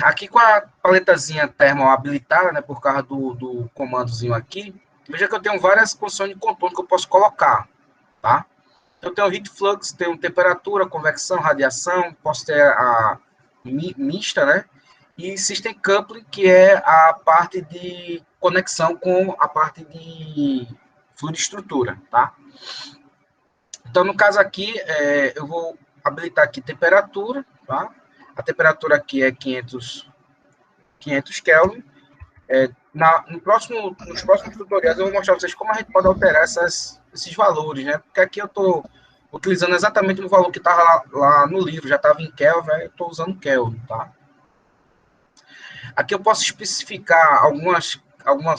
Aqui com a paletazinha thermal habilitada, né? Por causa do comandozinho aqui, veja que eu tenho várias posições de contorno que eu posso colocar, tá? Eu tenho heat flux, tenho temperatura, convecção, radiação, posso ter a mista, né? E system coupling, que é a parte de conexão com a parte de fluido e estrutura, tá? Então, no caso aqui, eu vou habilitar aqui temperatura, tá? A temperatura aqui é 500 Kelvin. Nos próximos tutoriais eu vou mostrar para vocês como a gente pode alterar esses valores, né? Porque aqui eu estou utilizando exatamente o valor que estava lá no livro, já estava em Kelvin, eu estou usando Kelvin, tá? Aqui eu posso especificar algumas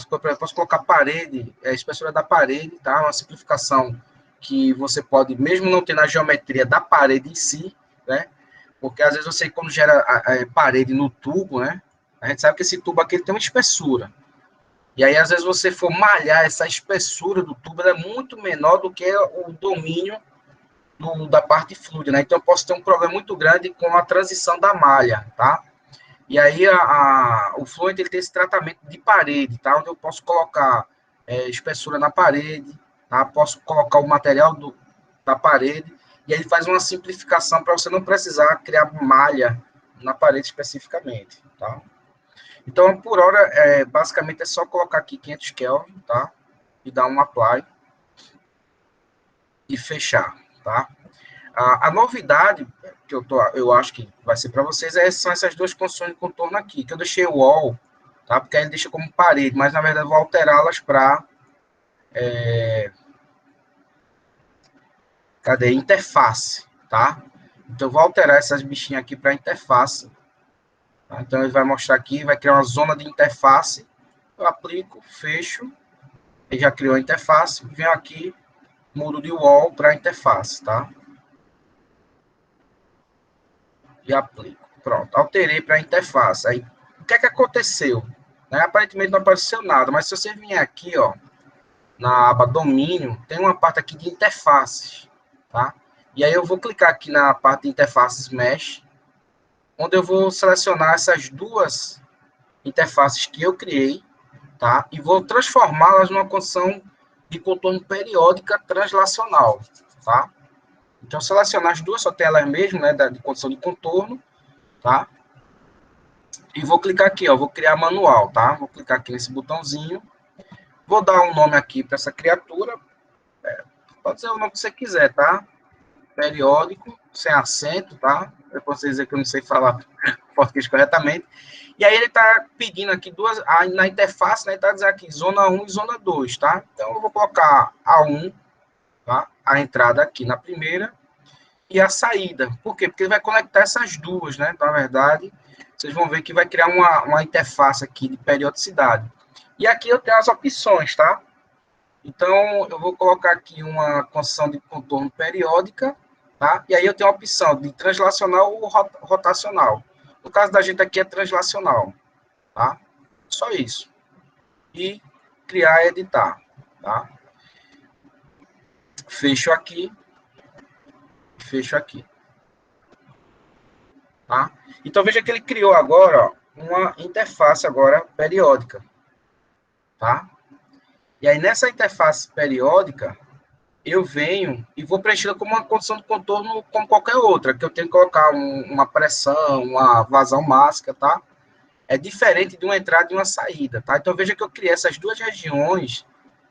coisas, posso colocar parede, espessura da parede, tá? Uma simplificação que você pode, mesmo não tendo a geometria da parede em si, né? Porque às vezes você, quando gera a parede no tubo, né? A gente sabe que esse tubo aqui ele tem uma espessura. E aí, às vezes, você for malhar essa espessura do tubo, ela é muito menor do que o domínio da parte fluida, né? Então, eu posso ter um problema muito grande com a transição da malha, tá? E aí, o Fluent, ele tem esse tratamento de parede, tá? Onde eu posso colocar espessura na parede, tá? Posso colocar o material da parede, e aí ele faz uma simplificação para você não precisar criar malha na parede especificamente, tá? Então, por hora, basicamente é só colocar aqui 500 Kelvin, tá? E dar um apply e fechar, tá? A novidade que eu acho que vai ser para vocês são essas duas construções de contorno aqui, que eu deixei o wall, tá? Porque aí ele deixa como parede, mas na verdade eu vou alterá-las para cadê? Interface, tá? Então eu vou alterar essas bichinhas aqui para interface. Tá? Então ele vai mostrar aqui, vai criar uma zona de interface. Eu aplico, fecho, ele já criou a interface, venho aqui, mudo de wall para interface, tá? E aplico. Pronto, alterei para interface. Aí, o que é que aconteceu? Né? Aparentemente não apareceu nada, mas se você vier aqui, ó, na aba domínio, tem uma parte aqui de interfaces, tá? E aí eu vou clicar aqui na parte de interfaces mesh, onde eu vou selecionar essas duas interfaces que eu criei, tá? E vou transformá-las numa condição de contorno periódica translacional, tá? Então, selecionar as duas, só tem elas mesmo, né, de condição de contorno, tá? E vou clicar aqui, ó, vou criar manual, tá? Vou clicar aqui nesse botãozinho, vou dar um nome aqui para essa criatura, pode ser o nome que você quiser, tá? Periódico, sem acento, tá? É para você dizer que eu não sei falar português corretamente. E aí ele está pedindo aqui duas, na interface, né, está dizendo aqui zona 1 e zona 2, tá? Então eu vou colocar a 1, tá? A entrada aqui na primeira e a saída. Por quê? Porque ele vai conectar essas duas, né? Na verdade, vocês vão ver que vai criar uma interface aqui de periodicidade. E aqui eu tenho as opções, tá? Então, eu vou colocar aqui uma construção de contorno periódica, tá? E aí eu tenho a opção de translacional ou rotacional. No caso da gente aqui é translacional, tá? Só isso. E criar e editar, tá? Fecho aqui. Fecho aqui. Tá? Então, veja que ele criou agora, ó, uma interface agora periódica, tá? E aí, nessa interface periódica, eu venho e vou preenchê-la como uma condição de contorno como qualquer outra, que eu tenho que colocar uma pressão, uma vazão máxima, tá? É diferente de uma entrada e uma saída, tá? Então, veja que eu criei essas duas regiões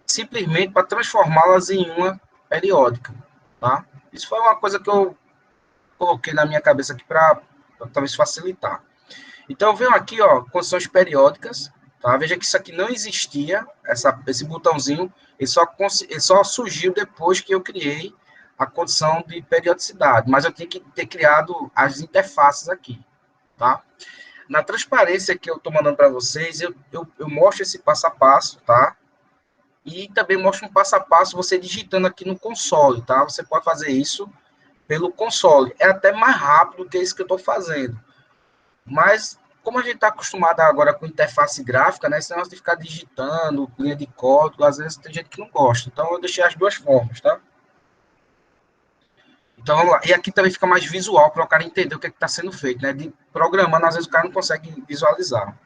simplesmente para transformá-las em uma periódica, tá? Isso foi uma coisa que eu coloquei na minha cabeça aqui para talvez facilitar. Então, eu venho aqui, ó, condições periódicas, tá? Veja que isso aqui não existia, esse botãozinho, ele só surgiu depois que eu criei a condição de periodicidade, mas eu tenho que ter criado as interfaces aqui, tá? Na transparência que eu estou mandando para vocês, eu mostro esse passo a passo, tá? E também mostro um passo a passo você digitando aqui no console, tá? Você pode fazer isso pelo console. É até mais rápido que isso que eu estou fazendo. Mas, como a gente está acostumado agora com interface gráfica, né? Esse negócio de ficar digitando, linha de código, às vezes tem gente que não gosta. Então, eu deixei as duas formas, tá? Então, vamos lá. E aqui também fica mais visual para o cara entender o que está sendo feito, né? De programando, às vezes o cara não consegue visualizar.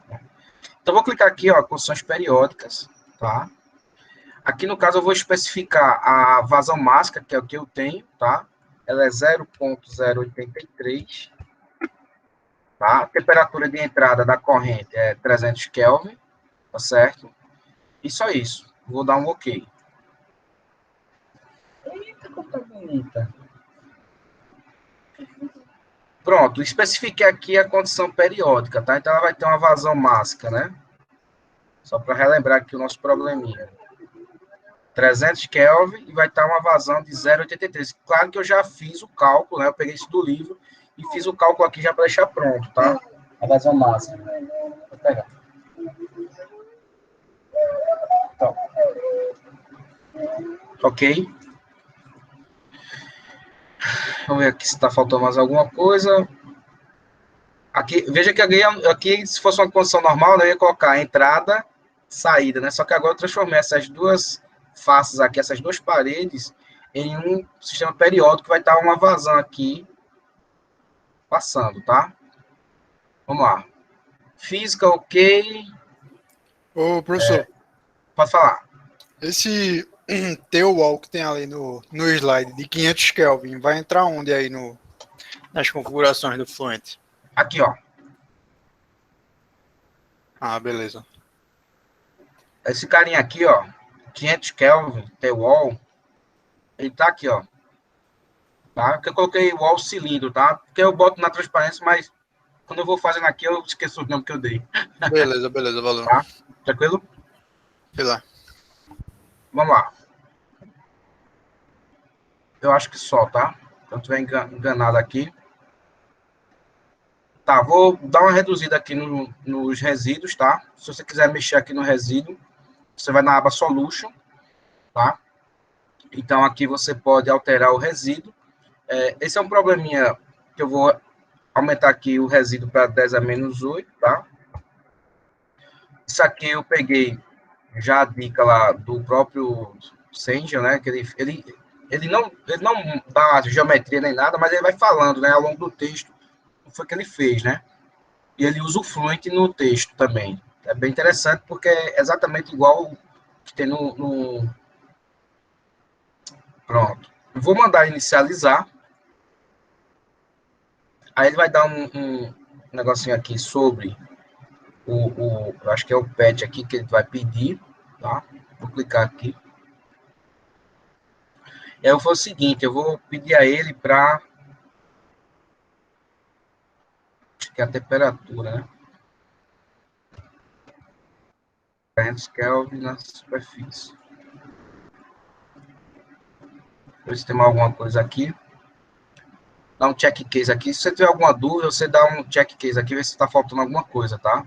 Então, vou clicar aqui, ó, condições periódicas, tá? Aqui, no caso, eu vou especificar a vazão máxima, que é o que eu tenho, tá? Ela é 0.083, tá? A temperatura de entrada da corrente é 300 Kelvin, tá certo? E só isso. Vou dar um OK. Eita, como tá bonita. Pronto, especifiquei aqui a condição periódica, tá? Então, ela vai ter uma vazão máxima, né? Só para relembrar aqui o nosso probleminha. 300 Kelvin e vai estar uma vazão de 0,83. Claro que eu já fiz o cálculo, né? Eu peguei isso do livro e fiz o cálculo aqui já para deixar pronto, tá? A vazão máxima. Vou pegar. Então. Ok. Vamos ver aqui se está faltando mais alguma coisa. Aqui, veja que aqui, se fosse uma condição normal, eu ia colocar entrada, saída, né? Só que agora eu transformei essas duas faces aqui, essas duas paredes, em um sistema periódico que vai estar uma vazão aqui passando, tá? Vamos lá. Física, ok. Ô, professor, Pode falar. esse teu wall que tem ali no slide de 500 Kelvin vai entrar onde aí nas configurações do Fluent? Aqui, ó. Ah, beleza. Esse carinha aqui, ó, 500 Kelvin, T-Wall, ele tá aqui, ó. Tá? Porque eu coloquei wall cilindro, tá? Porque eu boto na transparência, mas quando eu vou fazendo aqui, eu esqueço o nome que eu dei. Beleza, valeu. Tá? Tranquilo? Sei lá. Vamos lá. Eu acho que só, tá? Se eu estiver enganado aqui. Tá, vou dar uma reduzida aqui nos resíduos, tá? Se você quiser mexer aqui no resíduo, você vai na aba Solution, tá? Então, aqui você pode alterar o resíduo. Esse é um probleminha que eu vou aumentar aqui o resíduo para 10 a menos 8, tá? Isso aqui eu peguei já a dica lá do próprio Senja, né? Que ele não dá geometria nem nada, mas ele vai falando, né? Ao longo do texto, o que foi que ele fez, né? E ele usa o Fluent no texto também. É bem interessante, porque é exatamente igual que tem no... Pronto. Vou mandar inicializar. Aí ele vai dar um negocinho aqui sobre eu acho que é o patch aqui que ele vai pedir, tá? Vou clicar aqui. Eu vou fazer o seguinte, eu vou pedir a ele para... Acho que é a temperatura, né? 300 Kelvin na superfície. Ver se tem alguma coisa aqui. Dá um check case aqui. Se você tiver alguma dúvida, você dá um check case aqui, ver se está faltando alguma coisa, tá?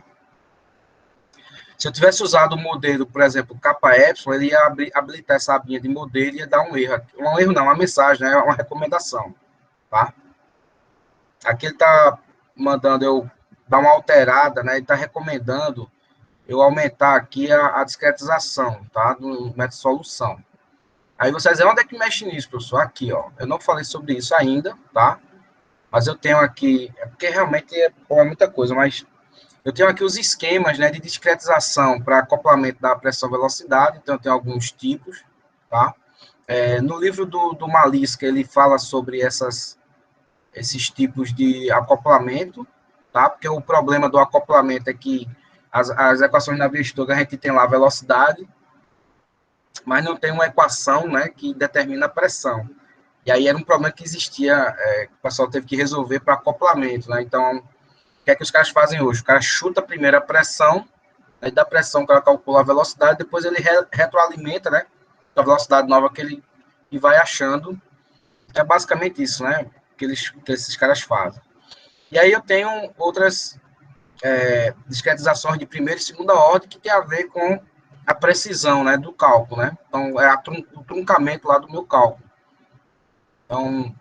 Se eu tivesse usado o modelo, por exemplo, capa Epsilon, ele ia habilitar essa abinha de modelo e ia dar um erro. Um erro não, uma mensagem, né? Uma recomendação, tá? Aqui ele está mandando eu dar uma alterada, né? Ele está recomendando eu aumentar aqui a discretização, tá? Do método solução. Aí você vai dizer, onde é que mexe nisso, professor? Aqui, ó. Eu não falei sobre isso ainda, tá? Mas eu tenho aqui, é porque realmente é muita coisa, mas Eu tenho aqui os esquemas, né, de discretização para acoplamento da pressão-velocidade, então eu tenho alguns tipos, tá? No livro do Malisca, ele fala sobre esses tipos de acoplamento, tá? Porque o problema do acoplamento é que as equações de Navier-Stokes a gente tem lá a velocidade, mas não tem uma equação, né, que determina a pressão. E aí era um problema que existia, que o pessoal teve que resolver para acoplamento, né? Então, o que é que os caras fazem hoje? O cara chuta primeiro a pressão, aí da pressão o cara calcula a velocidade, depois ele retroalimenta, né, a velocidade nova que ele vai achando. É basicamente isso, né, que esses caras fazem. E aí eu tenho outras discretizações de primeira e segunda ordem que tem a ver com a precisão, né, do cálculo, né? Então, é o truncamento lá do meu cálculo. Então,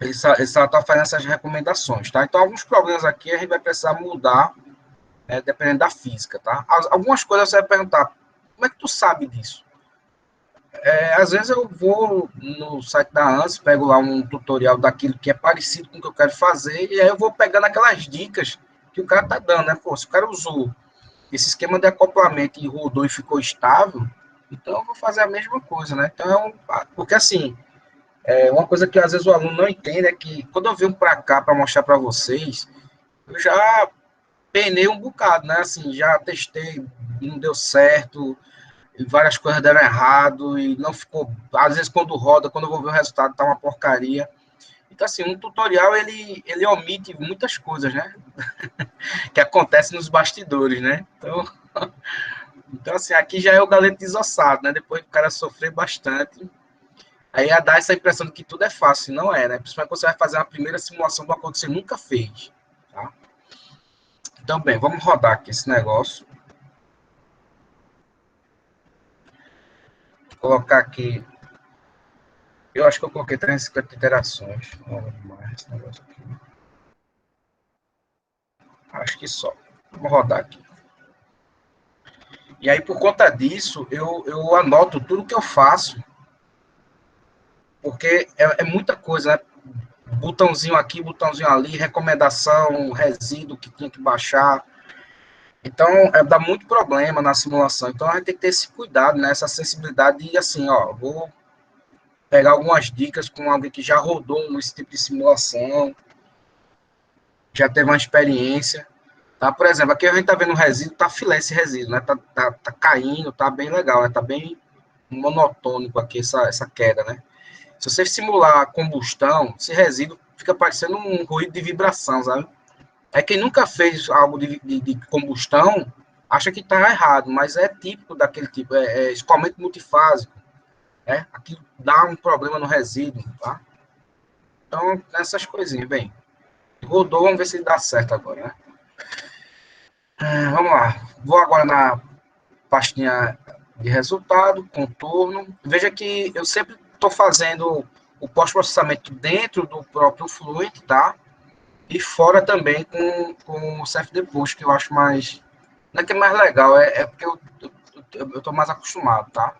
ele está fazendo essas recomendações, tá? Então, alguns problemas aqui a gente vai precisar mudar, né, dependendo da física, tá? Algumas coisas você vai perguntar, como é que tu sabe disso? Às vezes eu vou no site da ANSYS, pego lá um tutorial daquilo que é parecido com o que eu quero fazer, e aí eu vou pegando aquelas dicas que o cara tá dando, né? Pô, se o cara usou esse esquema de acoplamento e rodou e ficou estável, então eu vou fazer a mesma coisa, né? Então, porque assim, uma coisa que às vezes o aluno não entende é que quando eu venho para cá para mostrar para vocês, eu já penei um bocado, né? Assim, já testei, não deu certo, e várias coisas deram errado, e não ficou. Às vezes, quando roda, quando eu vou ver o resultado, tá uma porcaria. Então, assim, um tutorial ele omite muitas coisas, né? Que acontecem nos bastidores, né? Então, assim, aqui já é o galeto desossado, né? Depois do cara sofrer bastante, aí dá essa impressão de que tudo é fácil, não é, né? Principalmente quando você vai fazer uma primeira simulação de uma coisa que você nunca fez, tá? Então, bem, vamos rodar aqui esse negócio. Vou colocar aqui. Eu acho que eu coloquei 350 interações. Vamos mais esse negócio aqui. Acho que só. Vamos rodar aqui. E aí, por conta disso, eu anoto tudo que eu faço, porque é muita coisa, né? Botãozinho aqui, botãozinho ali, recomendação, resíduo que tinha que baixar. Então, dá muito problema na simulação. Então, a gente tem que ter esse cuidado, né? Essa sensibilidade de, assim, ó, vou pegar algumas dicas com alguém que já rodou esse tipo de simulação, já teve uma experiência. Tá? Por exemplo, aqui a gente tá vendo o resíduo, tá filé esse resíduo, né? Tá caindo, tá bem legal, né? Tá bem monotônico aqui essa queda, né? Se você simular a combustão, esse resíduo fica parecendo um ruído de vibração, sabe? Quem nunca fez algo de combustão acha que está errado, mas é típico daquele tipo, escoamento multifásico, né? Aquilo dá um problema no resíduo, tá? Então, essas coisinhas, bem. Rodou, vamos ver se dá certo agora, né? Vamos lá. Vou agora na pastinha de resultado, contorno. Veja que eu sempre estou fazendo o pós-processamento dentro do próprio Fluent, tá? E fora também com o CFD Post, que eu acho mais... Não é que é mais legal, porque eu estou mais acostumado, tá?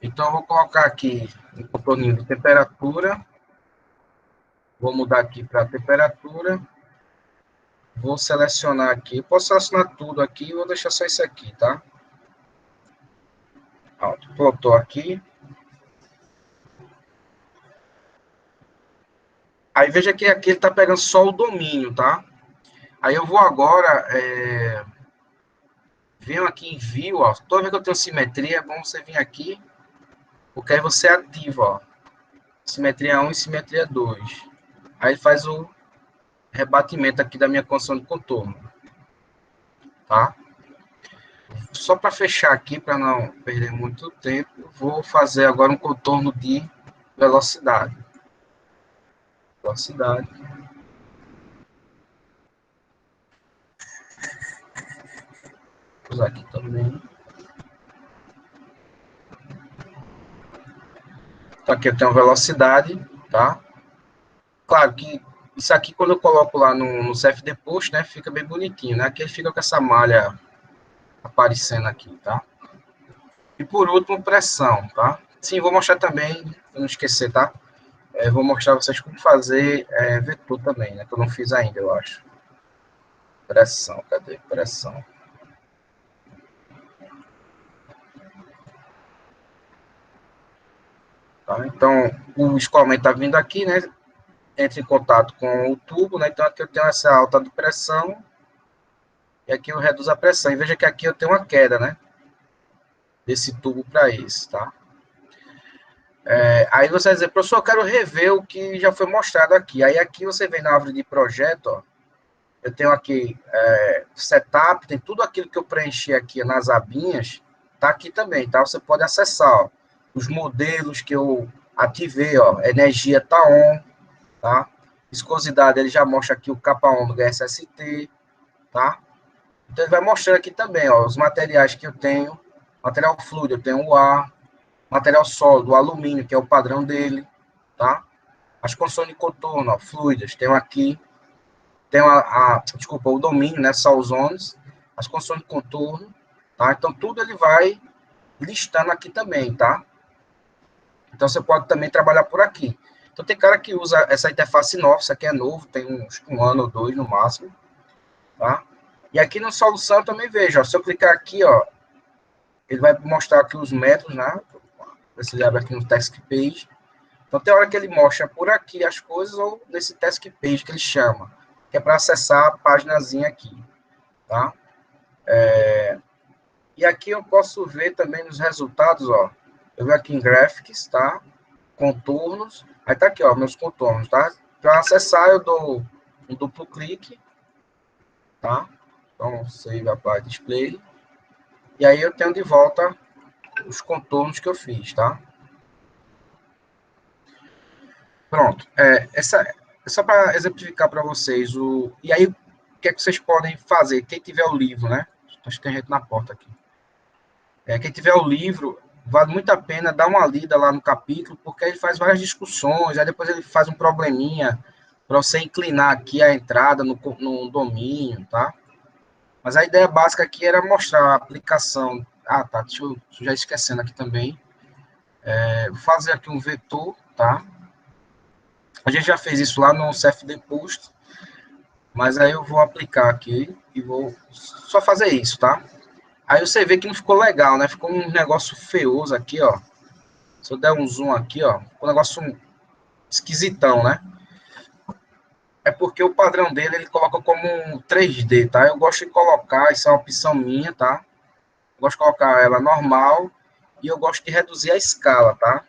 Então, eu vou colocar aqui um contorninho de temperatura. Vou mudar aqui para temperatura. Vou selecionar aqui. Posso selecionar tudo aqui, vou deixar só isso aqui, tá? Pronto, plotou aqui. Aí veja que aqui ele está pegando só o domínio, tá? Aí eu vou agora, venho aqui em View, ó. Toda vez que eu tenho simetria, é bom você vir aqui, porque aí você ativa, ó. Simetria 1 e simetria 2. Aí faz o rebatimento aqui da minha condição de contorno, tá? Só para fechar aqui, para não perder muito tempo, vou fazer agora um contorno de velocidade. Velocidade. Vou usar aqui também. Então, aqui eu tenho velocidade, tá? Claro que isso aqui, quando eu coloco lá no CFD Post, né, fica bem bonitinho, né? Aqui ele fica com essa malha aparecendo aqui, tá? E por último, pressão, tá? Sim, vou mostrar também, não esquecer, tá? Vou mostrar a vocês como fazer vetor também, né? Que eu não fiz ainda, eu acho. Pressão, cadê? Pressão. Tá? Então, o escoamento está vindo aqui, né? Entra em contato com o tubo, né? Então, aqui eu tenho essa alta de pressão e aqui eu reduzo a pressão. E veja que aqui eu tenho uma queda, né? Desse tubo para esse, tá? Aí você vai dizer, professor, eu quero rever o que já foi mostrado aqui. Aí aqui você vem na árvore de projeto, ó. Eu tenho aqui setup, tem tudo aquilo que eu preenchi aqui nas abinhas, tá aqui também, tá? Você pode acessar, ó, os modelos que eu ativei, ó, energia tá on, tá? Viscosidade, ele já mostra aqui o capa ômega SST, tá? Então ele vai mostrando aqui também, ó, os materiais que eu tenho, material fluido, eu tenho o ar, material sólido, o alumínio, que é o padrão dele, tá? As condições de contorno, ó, fluidas, tenho aqui, tem desculpa, o domínio, né, salt zones, as condições de contorno, tá? Então, tudo ele vai listando aqui também, tá? Então, você pode também trabalhar por aqui. Então, tem cara que usa essa interface nova, isso aqui é novo, tem uns 1 ano ou 2 no máximo, tá? E aqui na solução eu também vejo, ó, se eu clicar aqui, ó, ele vai mostrar aqui os métodos, né? Você abre aqui no task page. Então, tem hora que ele mostra por aqui as coisas ou nesse task page que ele chama, que é para acessar a paginazinha aqui, tá? E aqui eu posso ver também nos resultados, ó. Eu venho aqui em Graphics, tá? Contornos. Aí tá aqui, ó, meus contornos, tá? Para acessar, eu dou um duplo clique, tá? Então, save a display. E aí eu tenho de volta os contornos que eu fiz, tá? Pronto. Essa é só para exemplificar para vocês. E aí, o que é que vocês podem fazer? Quem tiver o livro, né? Acho que tem gente na porta aqui. Quem tiver o livro, vale muito a pena dar uma lida lá no capítulo, porque ele faz várias discussões, aí depois ele faz um probleminha para você inclinar aqui a entrada no domínio, tá? Mas a ideia básica aqui era mostrar a aplicação. Ah, tá, deixa eu já esquecendo aqui também. Vou fazer aqui um vetor, tá? A gente já fez isso lá no CFD Post, mas aí eu vou aplicar aqui e vou só fazer isso, tá? Aí você vê que não ficou legal, né? Ficou um negócio feioso aqui, ó. Se eu der um zoom aqui, ó, ficou um negócio esquisitão, né? É porque o padrão dele, ele coloca como um 3D, tá? Eu gosto de colocar, isso é uma opção minha, tá? Eu gosto de colocar ela normal e eu gosto de reduzir a escala, tá?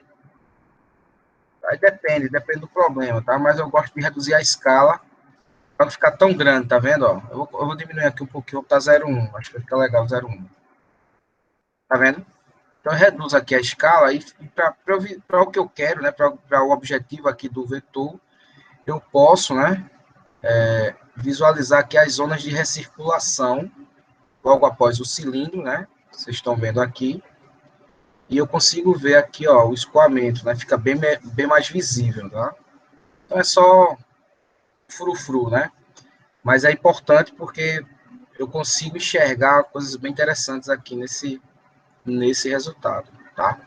Aí depende do problema, tá? Mas eu gosto de reduzir a escala para não ficar tão grande, tá vendo, ó? Eu vou diminuir aqui um pouquinho, vou botar 0,1, acho que fica legal, 0,1. Tá vendo? Então, eu reduzo aqui a escala e para o que eu quero, né, para o objetivo aqui do vetor, eu posso, né, visualizar aqui as zonas de recirculação logo após o cilindro, né, vocês estão vendo aqui, e eu consigo ver aqui, ó, o escoamento, né, fica bem mais visível, tá? Então, é só frufru, né, mas é importante porque eu consigo enxergar coisas bem interessantes aqui nesse resultado, tá?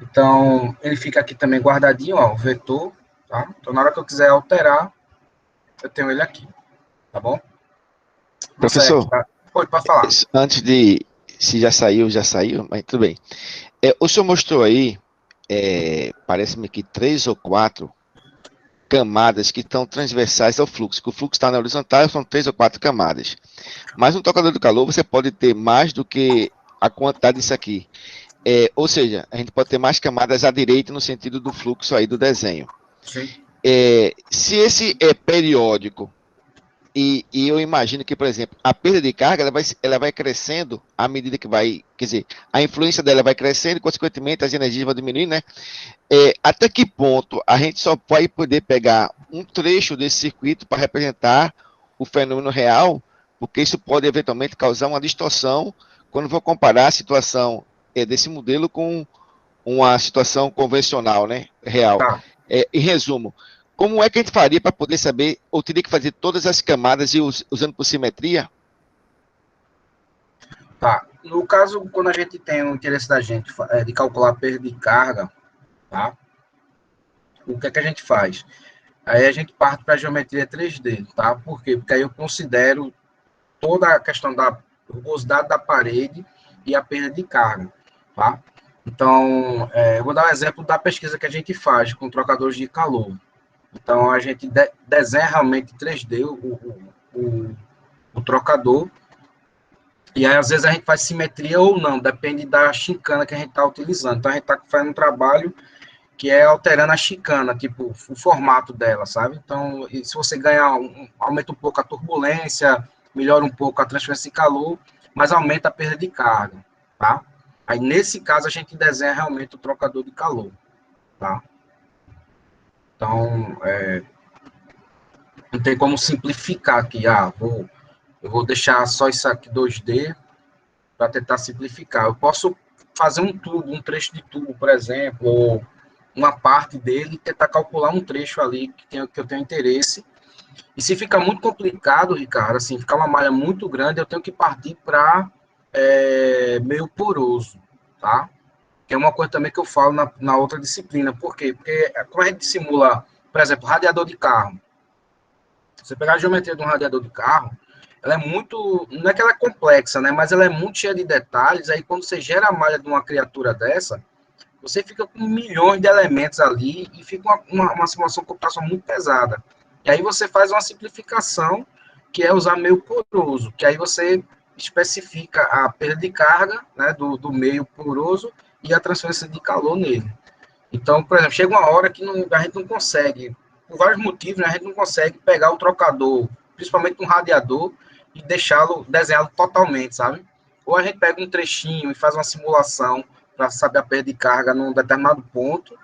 Então, ele fica aqui também guardadinho, ó, o vetor, tá? Então, na hora que eu quiser alterar, eu tenho ele aqui, tá bom? Professor, Tá? Pode falar. antes de... Se já saiu, mas tudo bem. O senhor mostrou aí, parece-me que 3 ou 4 camadas que estão transversais ao fluxo, que o fluxo está na horizontal, são 3 ou 4 camadas. Mas no tocador de calor, você pode ter mais do que a quantidade disso aqui. Ou seja, a gente pode ter mais camadas à direita no sentido do fluxo aí do desenho. Sim. Se esse é periódico, e eu imagino que, por exemplo, a perda de carga ela vai crescendo à medida que vai, quer dizer, a influência dela vai crescendo e, consequentemente, as energias vão diminuindo, né? Até que ponto a gente só vai poder pegar um trecho desse circuito para representar o fenômeno real, porque isso pode eventualmente causar uma distorção quando for comparar a situação desse modelo com uma situação convencional, né, real. Tá. Em resumo, como é que a gente faria para poder saber, ou teria que fazer todas as camadas usando por simetria? Tá. No caso, quando a gente tem o interesse da gente de calcular a perda de carga, tá? O que é que a gente faz? Aí a gente parte para a geometria 3D, tá? Por quê? Porque aí eu considero toda a questão da rugosidade da parede e a perda de carga, tá? Então, eu vou dar um exemplo da pesquisa que a gente faz com trocadores de calor. Então, a gente desenha realmente em 3D o trocador, e aí, às vezes, a gente faz simetria ou não, depende da chicana que a gente está utilizando. Então, a gente está fazendo um trabalho que é alterando a chicana, tipo, o formato dela, sabe? Então, se você ganhar, aumenta um pouco a turbulência, melhora um pouco a transferência de calor, mas aumenta a perda de carga, tá? Aí, nesse caso, a gente desenha realmente o trocador de calor, tá? Então, não tem como simplificar aqui, eu vou deixar só isso aqui 2D para tentar simplificar. Eu posso fazer um tubo, um trecho de tubo, por exemplo, ou uma parte dele e tentar calcular um trecho ali que eu tenho interesse. E se ficar muito complicado, Ricardo, assim, ficar uma malha muito grande, eu tenho que partir para meio poroso, tá? Que é uma coisa também que eu falo na outra disciplina. Por quê? Porque como a gente simula, por exemplo, radiador de carro, você pegar a geometria de um radiador de carro, ela é muito, não é que ela é complexa, né, mas ela é muito cheia de detalhes, aí quando você gera a malha de uma criatura dessa, você fica com milhões de elementos ali e fica uma simulação computacional muito pesada. E aí você faz uma simplificação, que é usar meio poroso, que aí você especifica a perda de carga, né, do meio poroso e a transferência de calor nele. Então, por exemplo, chega uma hora que a gente não consegue, por vários motivos, né, a gente não consegue pegar o trocador, principalmente um radiador, e desenhá-lo totalmente, sabe? Ou a gente pega um trechinho e faz uma simulação para saber a perda de carga num determinado ponto,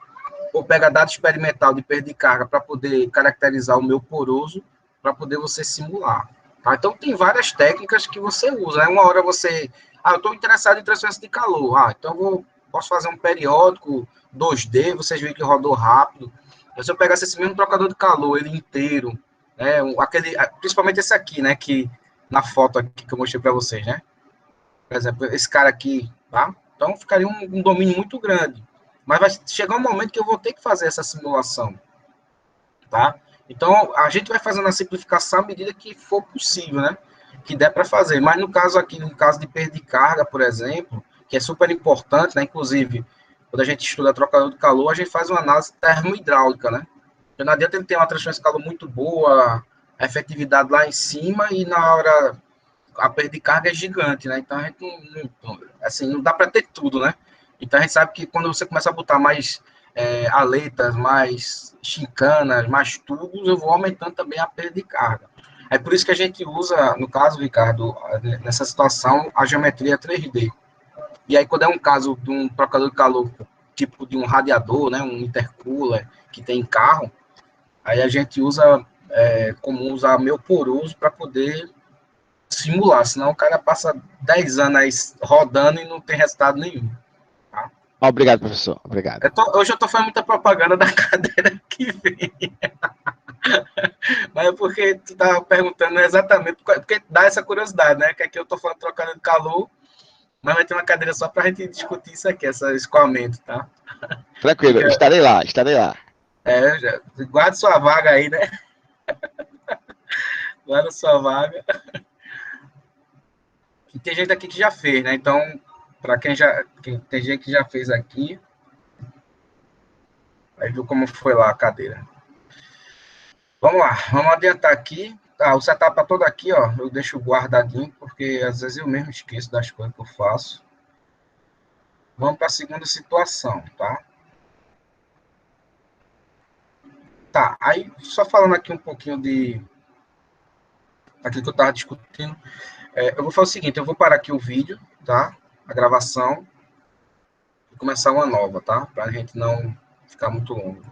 ou pega dado experimental de perda de carga para poder caracterizar o meu poroso, para poder você simular. Tá? Então, tem várias técnicas que você usa. Né? Uma hora você... eu estou interessado em transferência de calor. Então, posso fazer um periódico 2D, vocês viram que rodou rápido. Mas se eu pegasse esse mesmo trocador de calor, ele inteiro, né? Principalmente esse aqui, né? Que na foto aqui que eu mostrei para vocês, né? Por exemplo, esse cara aqui, tá? Então, ficaria um domínio muito grande. Mas vai chegar um momento que eu vou ter que fazer essa simulação, tá? Então, a gente vai fazendo a simplificação à medida que for possível, né? Que der para fazer. Mas no caso aqui, no caso de perda de carga, por exemplo, que é super importante, né? Inclusive, quando a gente estuda trocador de calor, a gente faz uma análise termohidráulica, né? Porque não adianta ele ter uma transferência de calor muito boa, a efetividade lá em cima, e na hora a perda de carga é gigante, né? Então a gente não dá para ter tudo, né? Então a gente sabe que quando você começa a botar mais aletas, mais chincanas, mais tubos, eu vou aumentando também a perda de carga. É por isso que a gente usa, no caso, Ricardo, nessa situação, a geometria 3D. E aí, quando é um caso de um trocador de calor, tipo de um radiador, né, um intercooler que tem em carro, aí a gente usa, como usar meio poroso para poder simular, senão o cara passa 10 anos aí rodando e não tem resultado nenhum. Tá? Obrigado, professor. Obrigado. Hoje eu estou fazendo muita propaganda da cadeira que vem. Mas é porque tu estava perguntando exatamente, porque dá essa curiosidade, né? Que aqui eu estou falando trocando de calor, mas vai ter uma cadeira só para a gente discutir isso aqui, esse escoamento, tá? Tranquilo, estarei lá, estarei lá. Guarda sua vaga aí, né? Guarda sua vaga. E tem gente aqui que já fez, né? Então, para quem tem gente que já fez aqui, aí viu como foi lá a cadeira. Vamos lá, vamos adiantar aqui. O setup tá todo aqui, ó. Eu deixo guardadinho, porque às vezes eu mesmo esqueço das coisas que eu faço. Vamos para a segunda situação, tá? Tá, aí só falando aqui um pouquinho de aquilo que eu estava discutindo. Eu vou fazer o seguinte, eu vou parar aqui o vídeo, tá? A gravação, e começar uma nova, tá? Para a gente não ficar muito longo.